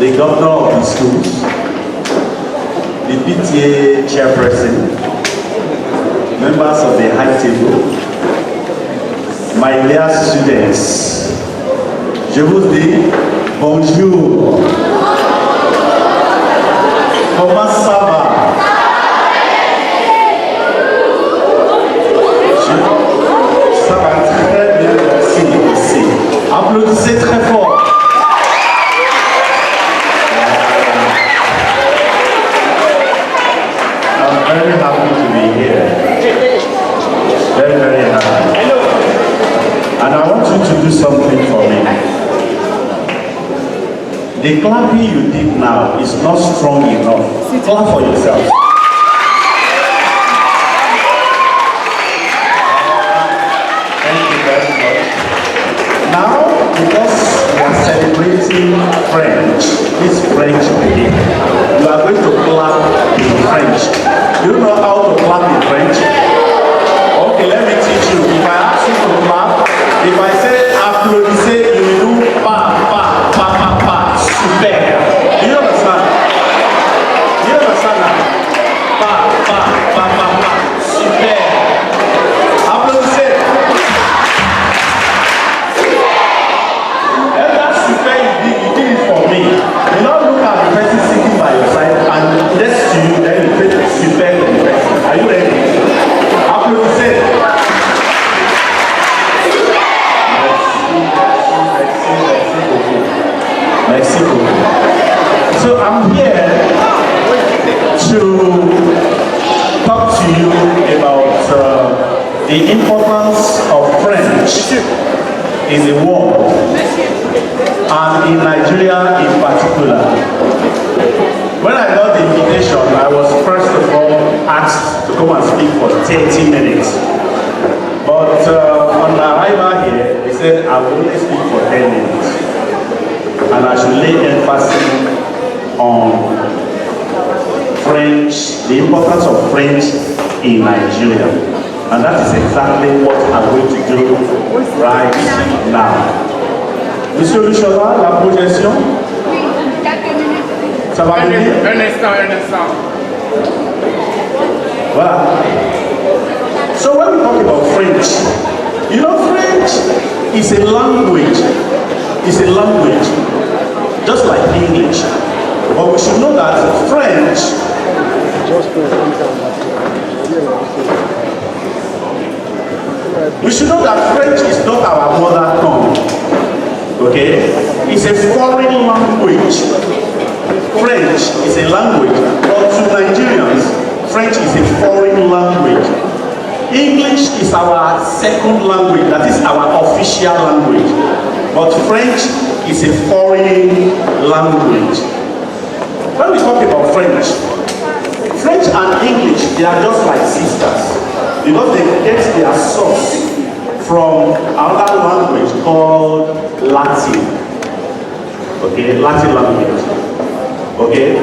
the governor of the schools, the PTA chairperson, members of the high table, my dear students, je vous dis bonjour. Comment ça va? Ça va très bien, merci. Applaudissez très fort. I'm very happy to be here. Very, very happy. And I want you to do something for me. The clapping you did now is not strong enough. Clap for yourself. Thank you very much. Now, because we are celebrating French, this French day, you are going to clap in French. Do you know how to clap in French? Okay, let me teach you. If I ask you to clap, if I say applaudissez, you will do pa, pa, pa, pa, pa, super. Do you understand? Do you understand now? Pa, pa, pa, pa, pa, super. Applaudissez. And that super you did it for me. You don't look at the person sitting by your side and next to you, then you put super to the person. Are you ready? Applaudissez. Merci beaucoup. So I'm here to talk to you about the importance of French in the world and in Nigeria in particular. When I got the invitation, I was first of all asked to come and speak for 30 minutes. But on arrival here, they said I will only speak for 10 minutes. And I should lay emphasis on French, the importance of French in Nigeria. And that is exactly what I'm going to do right now. Monsieur Luchola, la projection? Ça va venir? Un instant. Voilà. So when we talk about French, you know French is a language. It's a language, just like English. But we should know that French is not our mother tongue. Okay? It's a foreign language. French is a language, but to Nigerians, French is a foreign language. English is our second language, that is our official language. But French is a foreign language. When we talk about French and English, they are just like sisters because they get their source from another language called Latin. Okay, Latin language. Okay,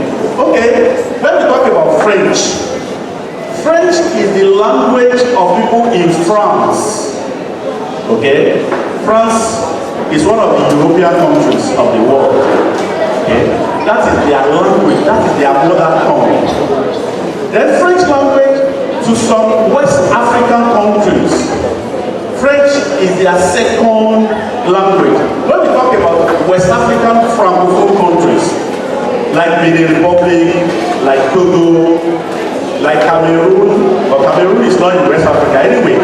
when we talk about French is the language of people in France. Okay, France is one of the European countries of the world. Okay? That is their language, that is their mother tongue. Then French language to some West African countries. French is their second language. When we talk about West African Francophone countries, like Benin Republic, like Togo, like Cameroon, but Cameroon is not in West Africa anyway.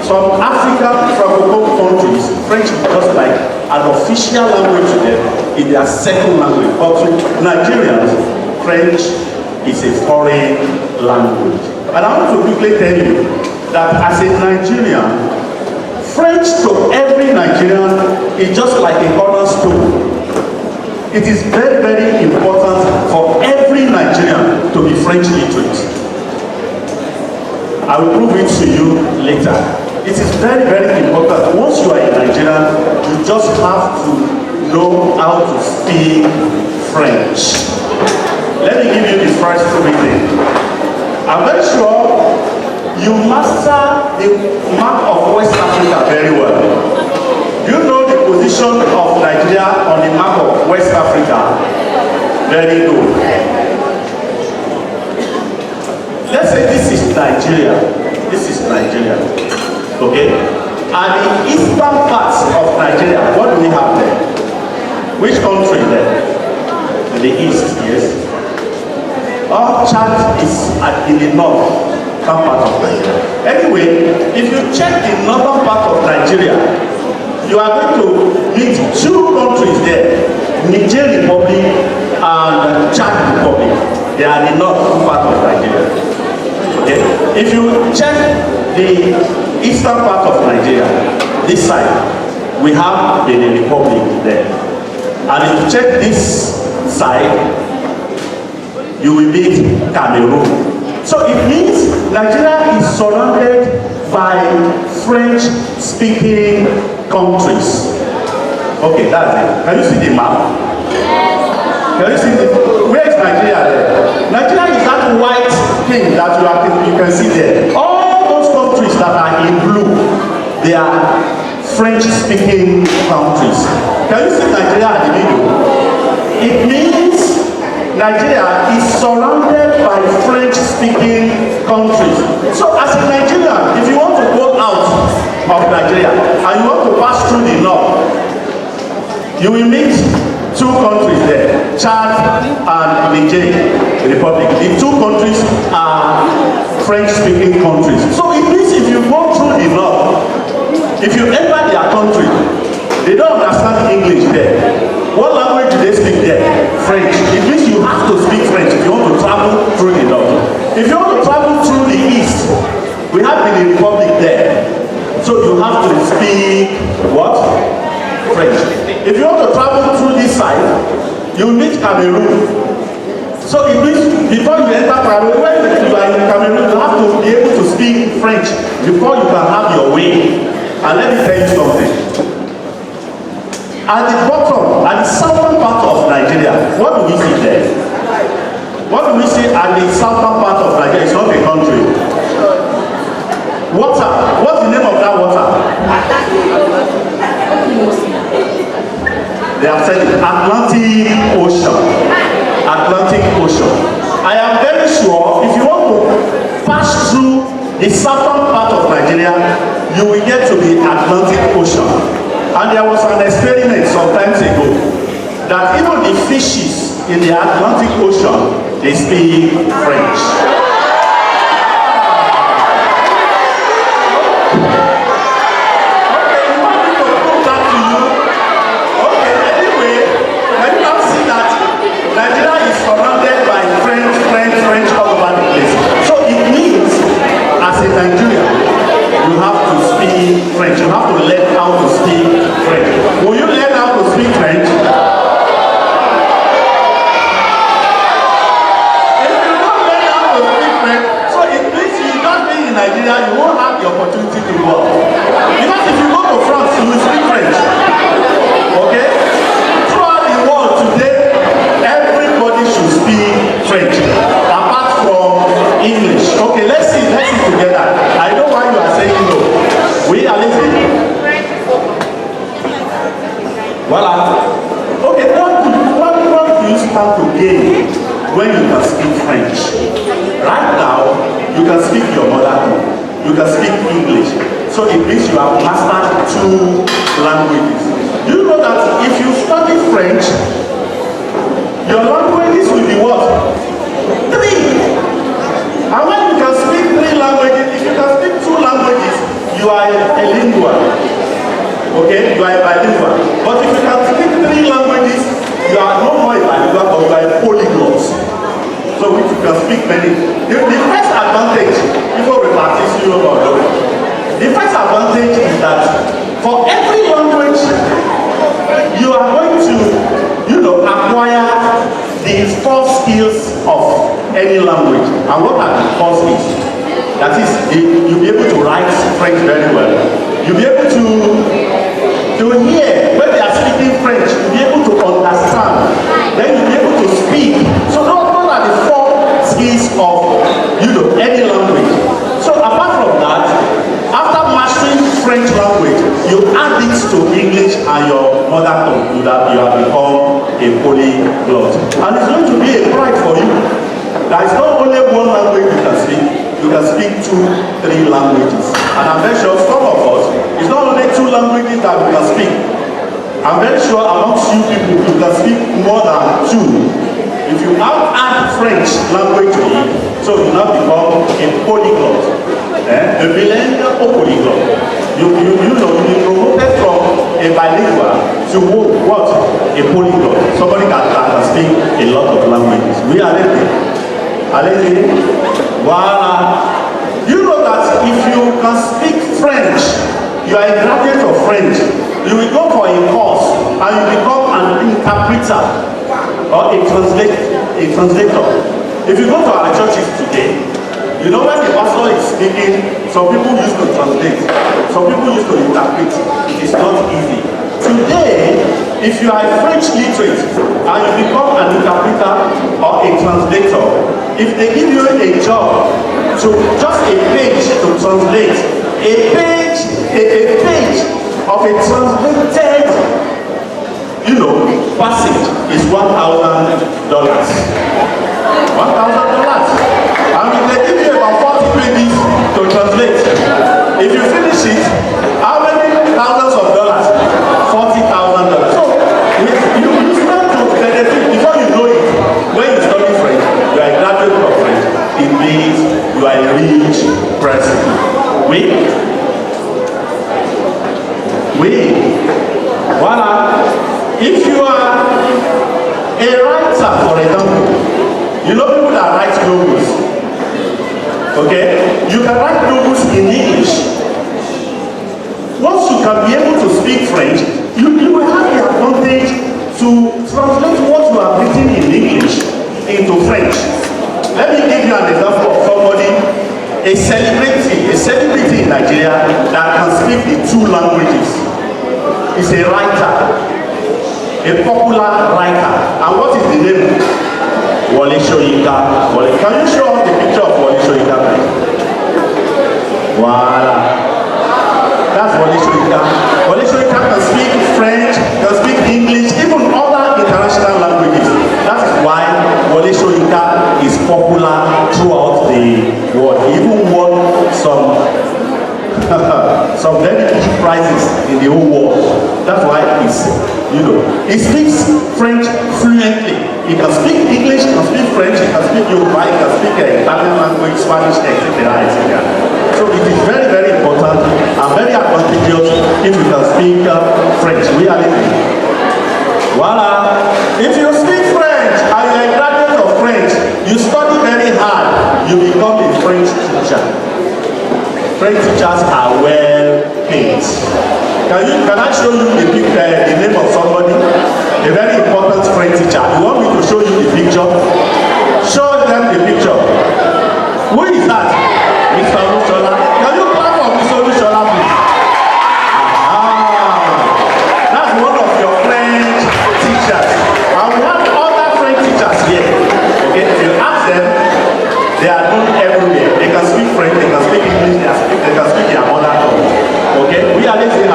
Some African Francophone countries, French is just like an official language to them, in their second language. But to Nigerians, French is a foreign language. And I want to quickly tell you that as a Nigerian, French to every Nigerian is just like a cornerstone. It is very, very important for every Nigerian to be French literate. I will prove it to you later. It is very, very important. Once you are a Nigerian, you just have to know how to speak French. Let me give you the first reading. I'm very sure you master the map of West Africa very well. You know the position of Nigeria on the map of West Africa. Very good. Let's say this is Nigeria. This is Nigeria. Okay? And the eastern parts of Nigeria, what do we have there? Which country there? In the east, yes. Our Chad is in the north part of Nigeria. Anyway, if you check the northern part of Nigeria, you are going to meet two countries there, Niger Republic and Chad Republic. They are the northern part of Nigeria. Okay? If you check the eastern part of Nigeria, this side, we have Benin Republic there. And if you check this side, you will meet Cameroon. So it means Nigeria is surrounded by French-speaking countries. Okay, that's it. Can you see the map? Can you see where is Nigeria there? Nigeria is that white thing that you can see there. All those countries that are in blue, they are French-speaking countries. Can you see Nigeria at the middle? It means Nigeria is surrounded by French-speaking countries. So as a Nigerian, if you want to go out of Nigeria and you want to pass through the north, you will meet two countries there, Chad and Niger Republic. The two countries are French-speaking countries. So it means if you go through the north, if you enter their country, they don't understand English there. What language do they speak there? French. It means you have to speak French if you want to travel through the north. If you want to travel through the east, we have the Republic there. So you have to speak what? French. If you want to travel through this side, you meet Cameroon. So it means before you enter Cameroon, when you are in Cameroon, you have to be able to speak French before you can have your way. And let me tell you something. At the bottom, at the southern part of Nigeria, what do we see there? What do we see at the southern part of Nigeria? It's not a country. Water. What's the name of that water? They have said Atlantic Ocean. Atlantic Ocean. I am very sure if you want to pass through the southern part of Nigeria, you will get to the Atlantic Ocean. And there was an experiment some times ago that even the fishes in the Atlantic Ocean, they speak French. French. You have to learn how to speak French. Will you learn how to speak French? If you don't learn how to speak French, so it means you not being in Nigeria, you won't have the opportunity to work. Because if you go to France, you will speak French. Okay? Throughout the world today, everybody should speak French, apart from English. Okay, let's see together. I know why you are saying no. We are listening. Voila. Okay, what do you start to gain when you can speak French? Right now, you can speak your mother tongue. You can speak English. So it means you have mastered two languages. Do you know that if you study French, your languages will be what? 3. And when you can speak 3 languages, if you can speak 2 languages, you are a lingual. Okay? You are a bilingual. But if you can speak 3 languages, you are no more a bilingual, but you are a polyglot. So if you can speak many. The first advantage, before we practice the first advantage is that for every language, you are going to, acquire the 4 skills of any language. And what are the 4 skills? That is, you'll be able to write French very well. You'll be able to hear when they are speaking French. You'll be able to understand. Then you'll be able to speak. So those are the 4 skills of any language. So apart from that, after mastering French language, you add it to English and your mother tongue. You have become a polyglot. And it's going to be a pride for you. There is not only one language you can speak 2, 3 languages. And I'm very sure some of us, it's not only 2 languages that we can speak. I'm very sure amongst you people, you can speak more than 2. If you now add French language to it, so you now become a polyglot. A bilingual or polyglot. You be promoted from a bilingual to what? A polyglot. Somebody can speak a lot of languages. We are ready. Voila. You know that if you can speak French, you are a graduate of French, you will go for a course and you become an interpreter or a translator. If you go to our churches today, you know when the pastor is speaking, some people used to translate, some people used to interpret. It is not easy. Today, if you are a French literate and you become an interpreter or a translator, if they give you a job to just a page to translate, a page of a translated, passage is $1,000. $1,000. And if they give you about 40 pages to translate, if you finish it, how many thousands of dollars? $40,000. So you start to benefit before you know it. When you study French, you are a graduate of French. It means you are a rich person. Voila. If you are a writer, for example, you know people that write novels. Okay? You can write novels in English. Once you can be able to speak French, you will have the advantage to translate what you have written in English into French. Let me give you an example of somebody, a celebrity in Nigeria that can speak the 2 languages. He's a writer, a popular writer. And what is the name? Wole Soyinka. Can you show us the picture of Wole Soyinka? Voila. That's Wole Soyinka. Wole Soyinka can speak French, can speak English, even other international languages. That is why Wole Soyinka is popular throughout the world. He even won some very big prizes in the whole world. That's why he speaks French fluently. He can speak English, he can speak French, he can speak Yoruba, he can speak Italian language, Spanish, etc. etc. So it is very, very important and very advantageous if you can speak French. Voila. If you speak French and you are a graduate of French, you study very hard, you become a French teacher. French teachers are well paid. Can I show you the name of somebody? A very important French teacher. You want me to show you the picture? Show them the picture. Who is that? Mr. Olusola. Can you clap for Mr. Olusola, please? That's one of your French teachers. And we have other French teachers here. Okay, if you ask them, they are known everywhere. They can speak French, they can speak English, they can speak their mother tongue. Okay, we are listening to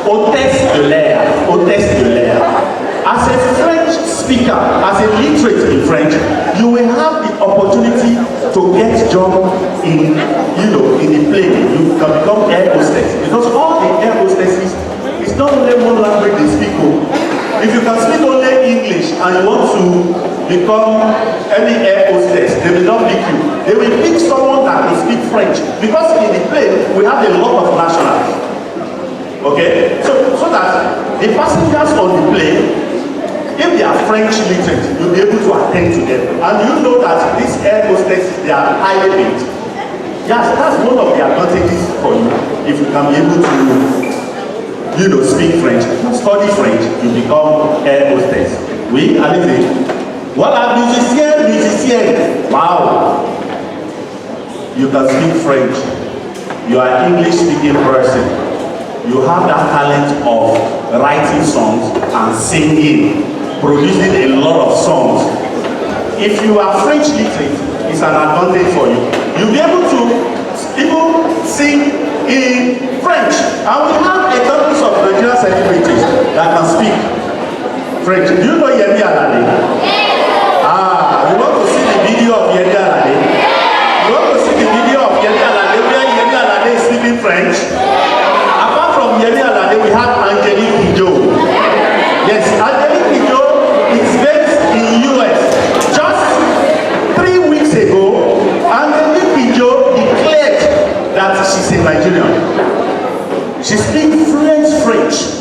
Hôtesse de l'air. As a French speaker, as a literate in French, you will have the opportunity to get job in the plane. You can become air hostess because all the air hostesses is not only one language they speak. If you can speak only English and you want to become any air hostess, they will not pick you. They will pick someone that can speak French because in the plane we have a lot of nationals. Okay, so that the passengers on the plane, if they are French literate, you'll be able to attend to them. And you know that these air hostesses, they are highly paid. Yes, that's one of the advantages for you if you can be able to speak French, study French, you become air hostess. Oui, allez-y. Voilà, musicien. Wow. You can speak French. You are an English speaking person. You have that talent of writing songs and singing, producing a lot of songs. If you are French literate, it's an advantage for you. You'll be able to even sing in French. And we have examples of Nigerian celebrities that can speak. French. Do you know Yemi Alade? Ah, you want to see the video of Yemi Alade? You want to see the video of Yemi Alade where Yemi Alade is speaking French? Apart from Yemi Alade, we have Angelique Kidjo. Yes, Angelique Kidjo is based in US. Just 3 weeks ago, Angelique Kidjo declared that she's a Nigerian. She speaks French.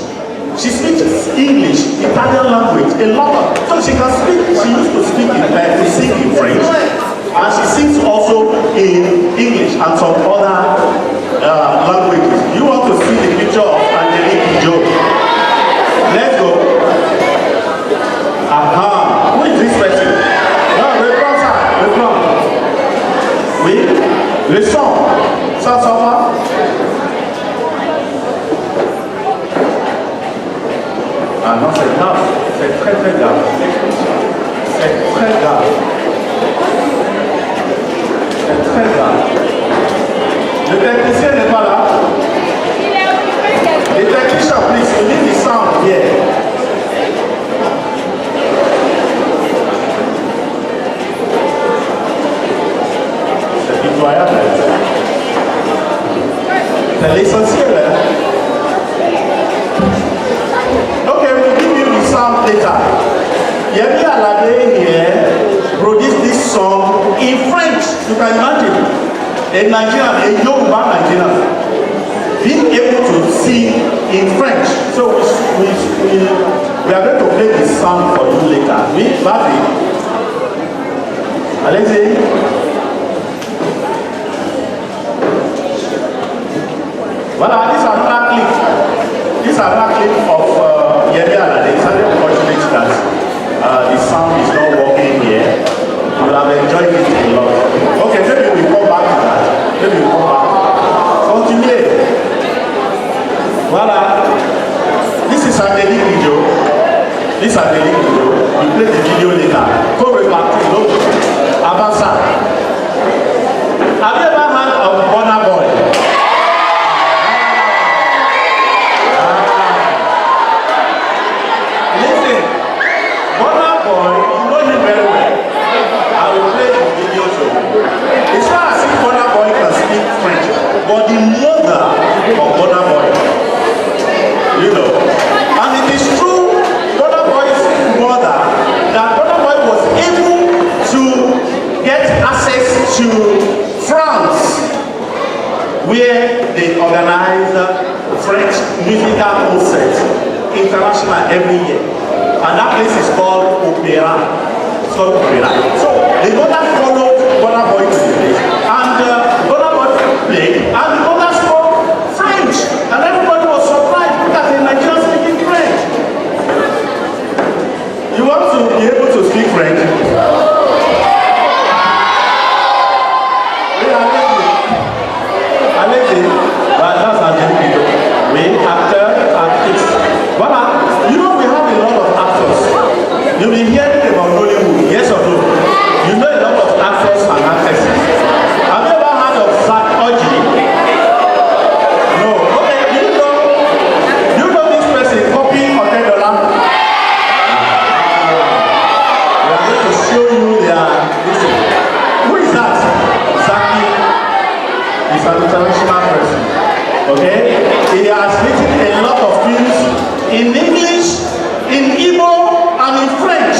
She speaks English, Italian language, a lot of. So she can speak. She used to speak to sing in French, and she sings also in English and some other languages. You want to see the picture of Angelique Kidjo? Let's go. Aha. Who is this person? No, reprends ça. Reprends. Oui. Le son. Ça va? Ah non, c'est grave. C'est très très grave. C'est très grave. C'est très grave. Le technicien n'est pas là. The technician, please, you need the sound here. C'est pitoyable. C'est l'essentiel. Okay, we'll give you the sound later. Yemi Alade here produced this song in French. You can imagine a Nigerian, a Yoruba Nigerian, being able to sing in French. So we are going to play this song for you later. We, Babi, allez-y. Voilà, these are track clips. These are track clips of Yemi Alade. It's very unfortunate that the sound is not working here. You will have enjoyed it a lot. Okay, maybe we come back to that. Maybe we come back. Continue. Voilà. This is Angelique Kidjo. This is Angelique Kidjo. We play the video later. Go repartir. Look. Avant ça. Have you ever heard of Burna Boy? Listen. Burna Boy, you know him very well. I will play the video to you. It's not as if Burna Boy can speak French, but the mother of Burna Boy, you know. And it is true, Burna Boy's mother, that Burna Boy was able to get access to France, where they organize French musical concerts, international every year. And that place is called Opera. It's called Opera. So the mother followed Burna Boy to the place, and Burna Boy played, and the mother spoke French, and everybody was surprised because the Nigerians speaking French. You want to be able to speak French? But that's Angelique Kidjo. We actor, actress. Voilà. You know we have a lot of actors. You'll be hearing about Nollywood, yes or no? You know a lot of actors and actresses. Have you ever heard of Zach Oji? No. Okay, you know this person, Kopi Otedola? We are going to show you their. Who is that? Zaki. He's an international person. Okay? He has written a lot of films in English, in Igbo, and in French.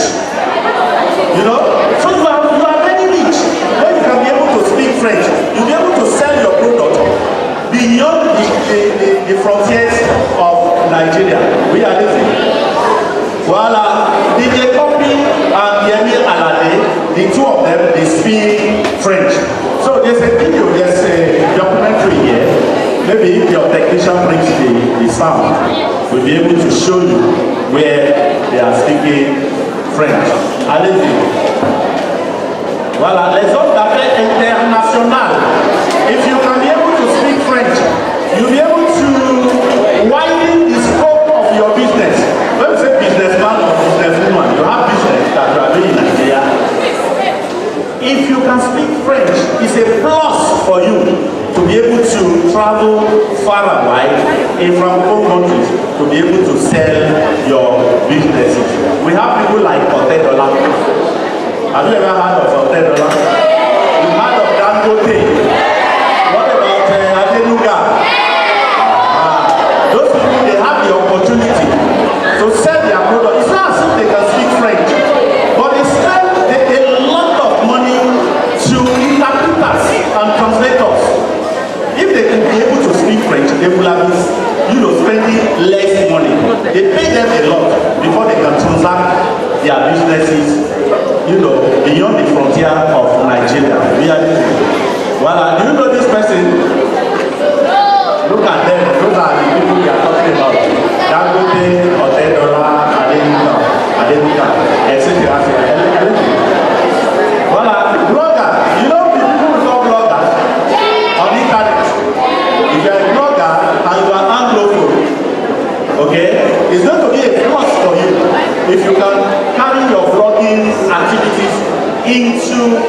You know? So you are very rich. When you can be able to speak French, you'll be able to sell your product beyond the frontiers of Nigeria. We are listening. Voila. DJ Kopi and Yemi Alade, the two of them, they speak French. So there's a video, there's a documentary here. Maybe if your technician brings the sound, we'll be able to show you where they are speaking French. Allez-y. Voilà, les hommes d'affaires internationales. If you can be able to speak French, you'll be able to widen the scope of your business. When you say businessman or businesswoman, you have business that you are doing in Nigeria. If you can speak French, it's a plus for you to be able to travel far and wide in Francophone countries to be able to sell your businesses. We have people like Otedola. Have you ever heard of Otedola? You've heard of Dangote. What about Adenuga? Those people, they have the opportunity to sell their product. It's not as if they can speak French, but they spend a lot of money to interpreters and translators. If they could be able to speak French, they will have been, spending less money. They pay them a lot before they can transact their businesses, beyond the frontier of Nigeria. Well, do you know this person? Look at them. Those are the people we are talking about. Dangote, Otedola, Adenuga, etc. Well, blogger. You know the people who call bloggers on the internet. If you are a blogger and you are Anglophone, okay, it's going to be a plus for you if you can carry your blogging activities into,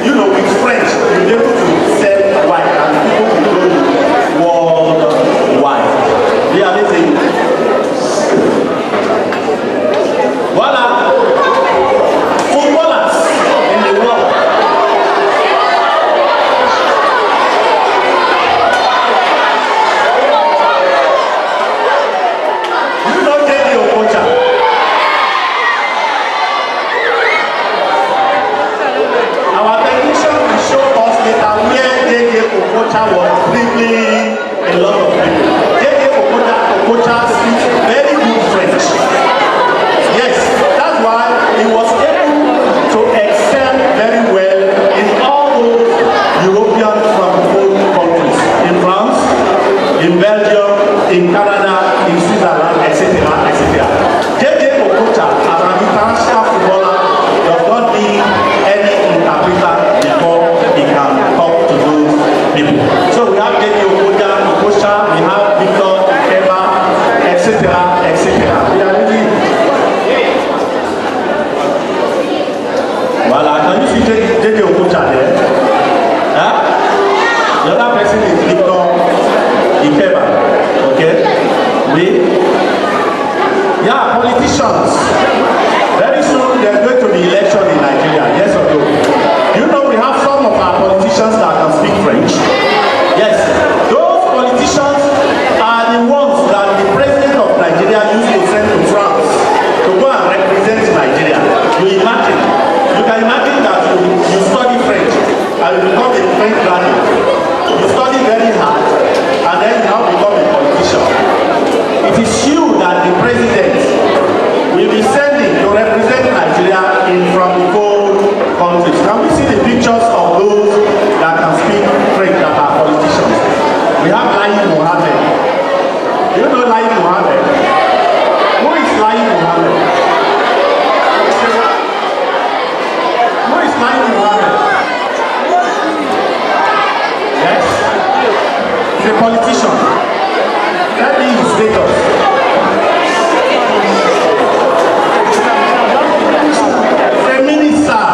with French, you'll be able to sell wine and people will know you worldwide. The other thing, voila, footballers in the world. You don't get your Okocha. Our technician will show us later where JJ Okocha was dribbling a lot of people. JJ Okocha speaks very good French. Yes, that's why he was able to excel very well in all those European Francophone countries. In France, in Belgium, in Canada, in Switzerland, etc. JJ Okocha, as an international footballer, does not need any interpreter before he can talk to those people. So we have JJ Okocha, we have Victor Ikeba, etc. We are really. Well, can you see JJ Okocha there? Huh? The other person is Victor Ikeba. Okay? Yeah, politicians. Very soon there's going to be election in Nigeria. Yes or no? You know we have some of our politicians that can speak French. Yes. Those politicians are the ones that the president of Nigeria used to send to France to go and represent Nigeria. You can imagine that you study French and you become a French graduate. You study very hard and then you now become a politician. It is you that the president will be sending to represent Nigeria in Francophone countries. Can we see the pictures of those that can speak French that are politicians? We have Lai Mohammed. You know Lai Mohammed? Who is Lai Mohammed? Who is Lai Mohammed? Yes? He's a politician. Tell me his status. He's a minister.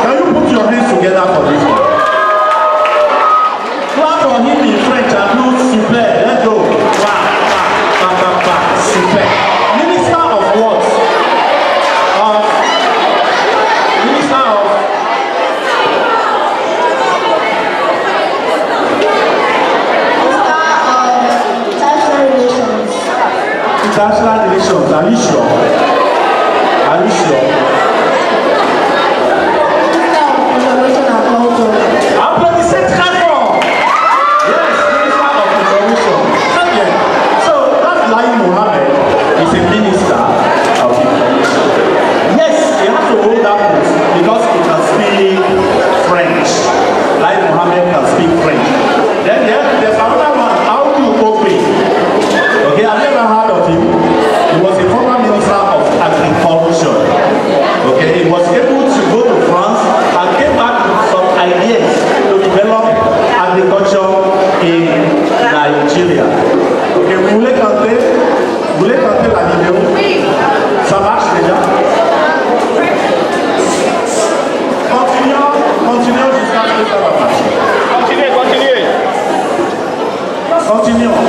Can you put your hands together for this one? Clap for him in French and do super. Let's go. Super. Minister of what? Minister of international relations. Are you sure? Are you sure? Applaudissez très fort. Yes, Minister of Information. Très bien. So that Lai Mohammed is a minister of information. Yes, he has to hold that post because he can speak French. Lai Mohammed can speak French. Then there's another one. How do you open? Okay, I've never heard of him. He was a former minister of agriculture. Okay, he was able to go to France and came back with some ideas to develop agriculture in Nigeria. Ok, vous voulez canter la vidéo? Ça marche déjà? Continuons jusqu'à ce que ça va marcher. Continuez. Continuons.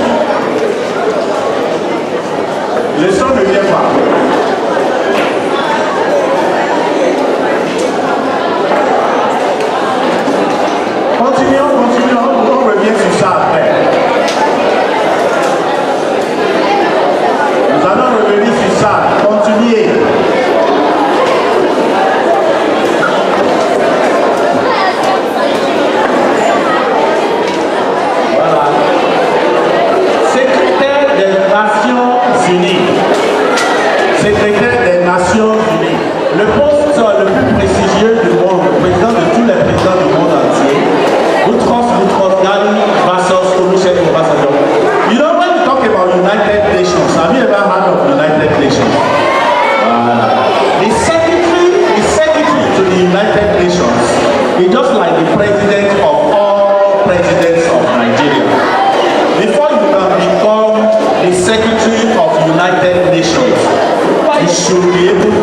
should be able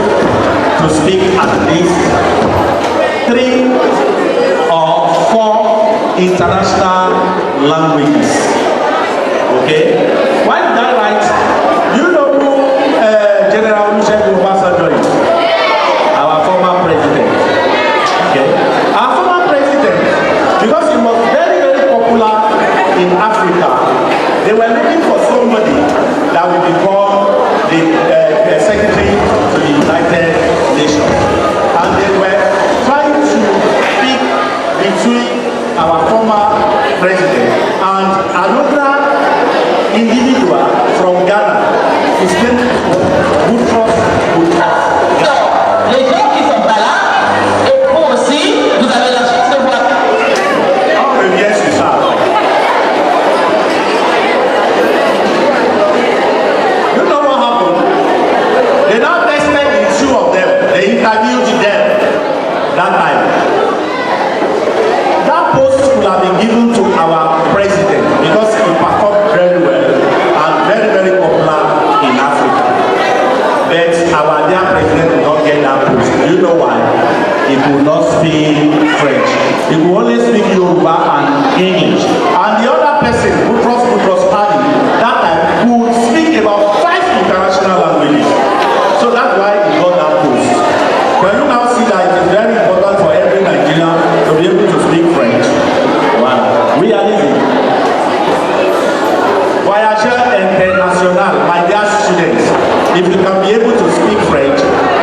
to speak at least 3 or 4 international languages. Okay? Why did I write? You know who General Olusegun Obasanjo is? Our former president. Okay? Our former president, because he was very, very popular in Africa, they were looking for somebody that would become the secretary to the United Nations. And they were trying to pick between our former president and another individual from Ghana. His name is Boutros Boutros. Les gens qui sont pas là, et vous aussi, vous avez la chance de voir. On revient sur ça. You know what happened? They now tested the 2 of them. They interviewed them that time. That post would have been given to our president because he performed very well and very, very popular in Africa. But our dear president did not get that post. Do you know why? He could not speak French. He could only speak Yoruba and English. And the other person, Boutros Boutros-Ghali, that time could speak about 5 international languages. So that's why he got that post. Can you now see that it is very important for every Nigerian to be able to speak French? Wow. We are living. Voyageur international, my dear students, if you can be able to speak French,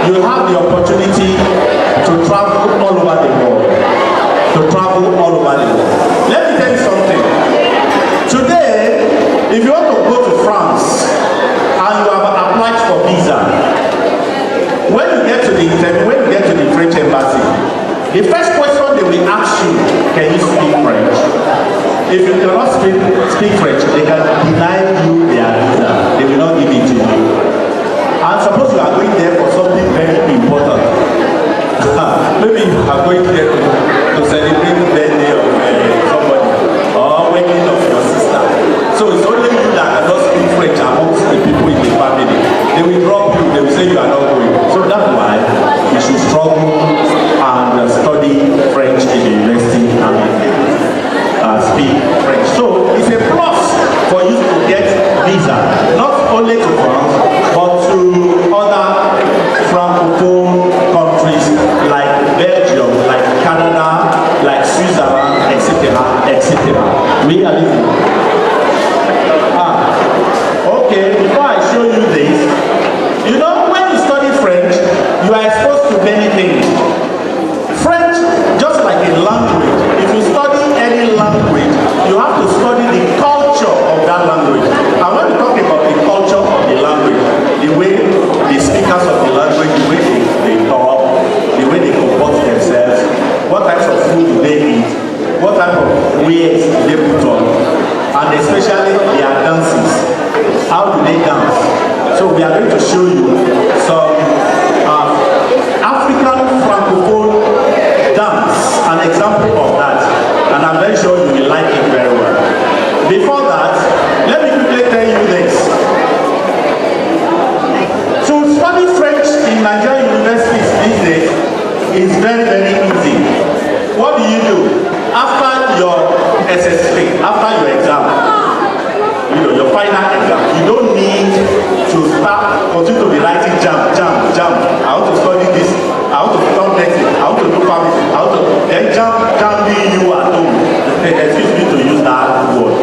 you have the opportunity to travel all over the world. Let me tell you something. Today, if you want to go to France and you have applied for visa, when you get to the interview, when you get to the French embassy, the first question they will ask you, can you speak French? If you cannot speak French, they can deny you their visa. They will not give it to you. And suppose you are going there for something very important. Maybe you are going there to celebrate the birthday of somebody or wedding of your sister. So it's only you that cannot speak French amongst the people in the family. They will drop you. They will say you are not going. So that's why you should struggle and study French in the university and speak French. So it's a plus for you to get visa, not only to France, but to other Francophone countries like Belgium, like Canada, like Switzerland, etc., etc. We are living. Okay, before I show you this, you know, when you study French, you are exposed to many things. French, just like a language, if you study any language, you have to study the culture of that language. And when we talk about the culture of the language, the way the speakers of the language, the way they talk, the way they comport themselves, what types of food do they eat, what type of wears do they put on, and especially their dances. How do they dance? So we are going to show you some African Francophone dance, an example of that, and I'm very sure you will like it very well. Before that, let me quickly tell you this. To study French in Nigerian universities these days is very, very easy. What do? After your SS3, after your exam, your final exam, you don't need to continue to be writing jam. I want to study this, I want to start next, I want to do pharmacy, I want to, then jam being you at home. Excuse me to use that word.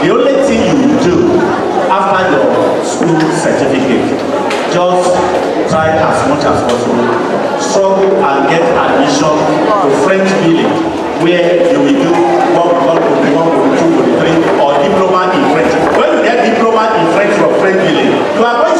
The only thing you do after your school certificate, just try as much as possible, struggle and get admission to French village, where you will do what we call Code 1, Code 2, Code 3, or diploma in French. When you get diploma in French from French village, you are going